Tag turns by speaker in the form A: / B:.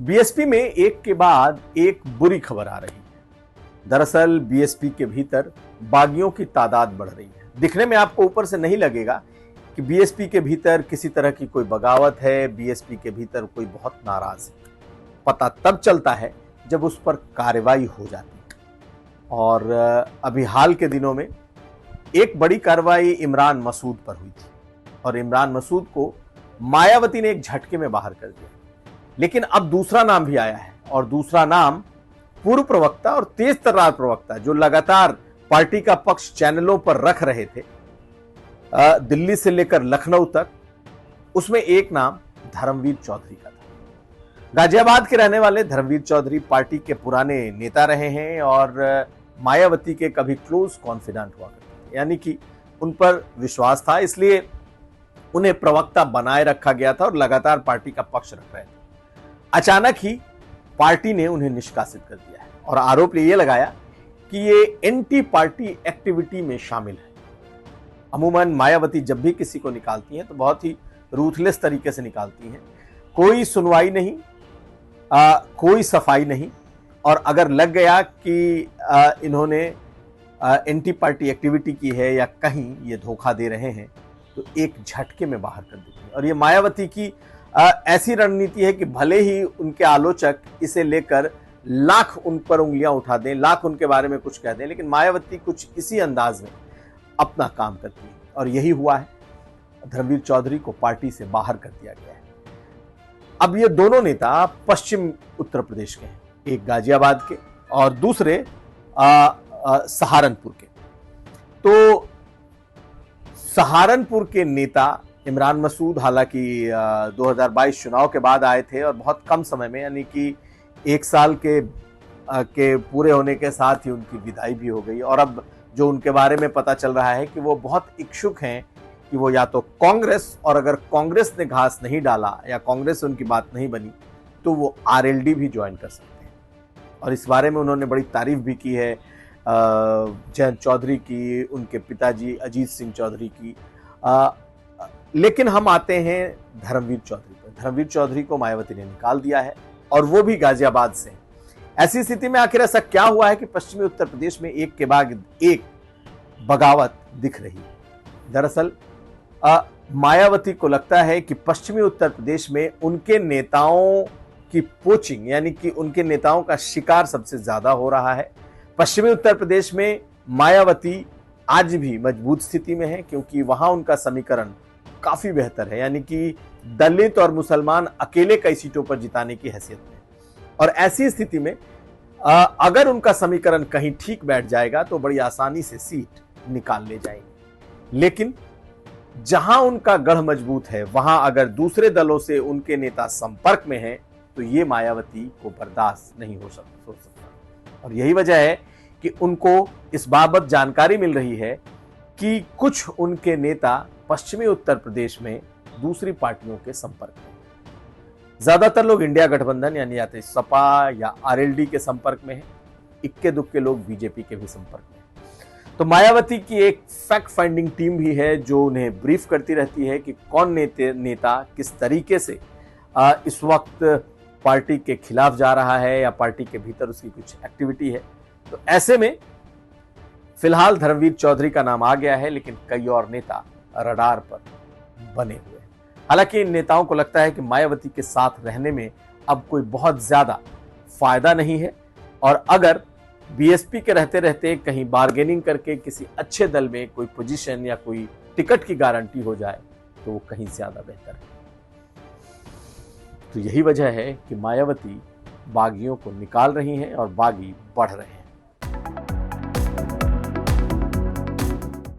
A: BSP में एक के बाद एक बुरी खबर आ रही है। दरअसल बीएसपी के भीतर बागियों की तादाद बढ़ रही है। दिखने में आपको ऊपर से नहीं लगेगा कि बीएसपी के भीतर किसी तरह की कोई बगावत है, बीएसपी के भीतर कोई बहुत नाराज है। पता तब चलता है जब उस पर कार्रवाई हो जाती है। और अभी हाल के दिनों में एक बड़ी कार्रवाई इमरान मसूद पर हुई थी और इमरान मसूद को मायावती ने एक झटके में बाहर कर दिया। लेकिन अब दूसरा नाम भी आया है और दूसरा नाम पूर्व प्रवक्ता और तेज तर्रार प्रवक्ता जो लगातार पार्टी का पक्ष चैनलों पर रख रहे थे, दिल्ली से लेकर लखनऊ तक, उसमें एक नाम धर्मवीर चौधरी का था। गाजियाबाद के रहने वाले धर्मवीर चौधरी पार्टी के पुराने नेता रहे हैं और मायावती के कभी क्लोज कॉन्फिडेंट हुआ करते थे, यानी कि उन पर विश्वास था, इसलिए उन्हें प्रवक्ता बनाए रखा गया था और लगातार पार्टी का पक्ष रख रहे थे। अचानक ही पार्टी ने उन्हें निष्कासित कर दिया है और आरोप ये लगाया कि ये एंटी पार्टी एक्टिविटी में शामिल है। अमूमन मायावती जब भी किसी को निकालती हैं तो बहुत ही रूथलेस तरीके से निकालती हैं, कोई सुनवाई नहीं, कोई सफाई नहीं, और अगर लग गया कि इन्होंने एंटी पार्टी एक्टिविटी की है या कहीं ये धोखा दे रहे हैं तो एक झटके में बाहर कर देती है। और ये मायावती की ऐसी रणनीति है कि भले ही उनके आलोचक इसे लेकर लाख उन पर उंगलियां उठा दें, लाख उनके बारे में कुछ कह दें, लेकिन मायावती कुछ इसी अंदाज में अपना काम करती है और यही हुआ है। धर्मवीर चौधरी को पार्टी से बाहर कर दिया गया है। अब ये दोनों नेता पश्चिम उत्तर प्रदेश के हैं, एक गाजियाबाद के और दूसरे सहारनपुर के। तो सहारनपुर के नेता इमरान मसूद हालांकि 2022 चुनाव के बाद आए थे और बहुत कम समय में, यानी कि एक साल के पूरे होने के साथ ही उनकी विदाई भी हो गई। और अब जो उनके बारे में पता चल रहा है कि वो बहुत इच्छुक हैं कि वो या तो कांग्रेस, और अगर कांग्रेस ने घास नहीं डाला या कांग्रेस उनकी बात नहीं बनी तो वो आरएलडी भी ज्वाइन कर सकते हैं। और इस बारे में उन्होंने बड़ी तारीफ भी की है जयंत चौधरी की, उनके पिताजी अजीत सिंह चौधरी की। लेकिन हम आते हैं धर्मवीर चौधरी पर। धर्मवीर चौधरी को मायावती ने निकाल दिया है और वो भी गाजियाबाद से। ऐसी स्थिति में आखिर ऐसा क्या हुआ है कि पश्चिमी उत्तर प्रदेश में एक के बाद एक बगावत दिख रही है? दरअसल मायावती को लगता है कि पश्चिमी उत्तर प्रदेश में उनके नेताओं की पोचिंग, यानी कि उनके नेताओं का शिकार सबसे ज्यादा हो रहा है। पश्चिमी उत्तर प्रदेश में मायावती आज भी मजबूत स्थिति में है क्योंकि वहां उनका समीकरण काफी बेहतर है, यानी कि दलित और मुसलमान अकेले कई सीटों पर जिताने की हैसियत में। और ऐसी स्थिति में अगर उनका समीकरण कहीं ठीक बैठ जाएगा तो बड़ी आसानी से सीट निकाल ले जाएंगे। लेकिन जहां उनका गढ़ मजबूत है वहां अगर दूसरे दलों से उनके नेता संपर्क में हैं तो ये मायावती को बर्दाश्त नहीं हो सकता। और यही वजह है कि उनको इस बाबत जानकारी मिल रही है कि कुछ उनके नेता पश्चिमी उत्तर प्रदेश में दूसरी पार्टियों के संपर्क में। ज्यादातर लोग इंडिया गठबंधन यानी या तो सपा या आरएलडी के संपर्क में है, इक्के दुक्के लोग बीजेपी के भी संपर्क में। तो मायावती की एक फैक्ट फाइंडिंग टीम भी है जो उन्हें ब्रीफ करती रहती है कि कौन नेता किस तरीके से इस वक्त पार्टी के खिलाफ जा रहा है या पार्टी के भीतर उसकी कुछ एक्टिविटी है। तो ऐसे में फिलहाल धर्मवीर चौधरी का नाम आ गया है, लेकिन कई और नेता रडार पर बने हुए हैं। हालांकि इन नेताओं को लगता है कि मायावती के साथ रहने में अब कोई बहुत ज्यादा फायदा नहीं है और अगर बीएसपी के रहते रहते कहीं बार्गेनिंग करके किसी अच्छे दल में कोई पोजीशन या कोई टिकट की गारंटी हो जाए तो वो कहीं ज्यादा बेहतर है। तो यही वजह है कि मायावती बागियों को निकाल रही हैं और बागी बढ़ रहे हैं।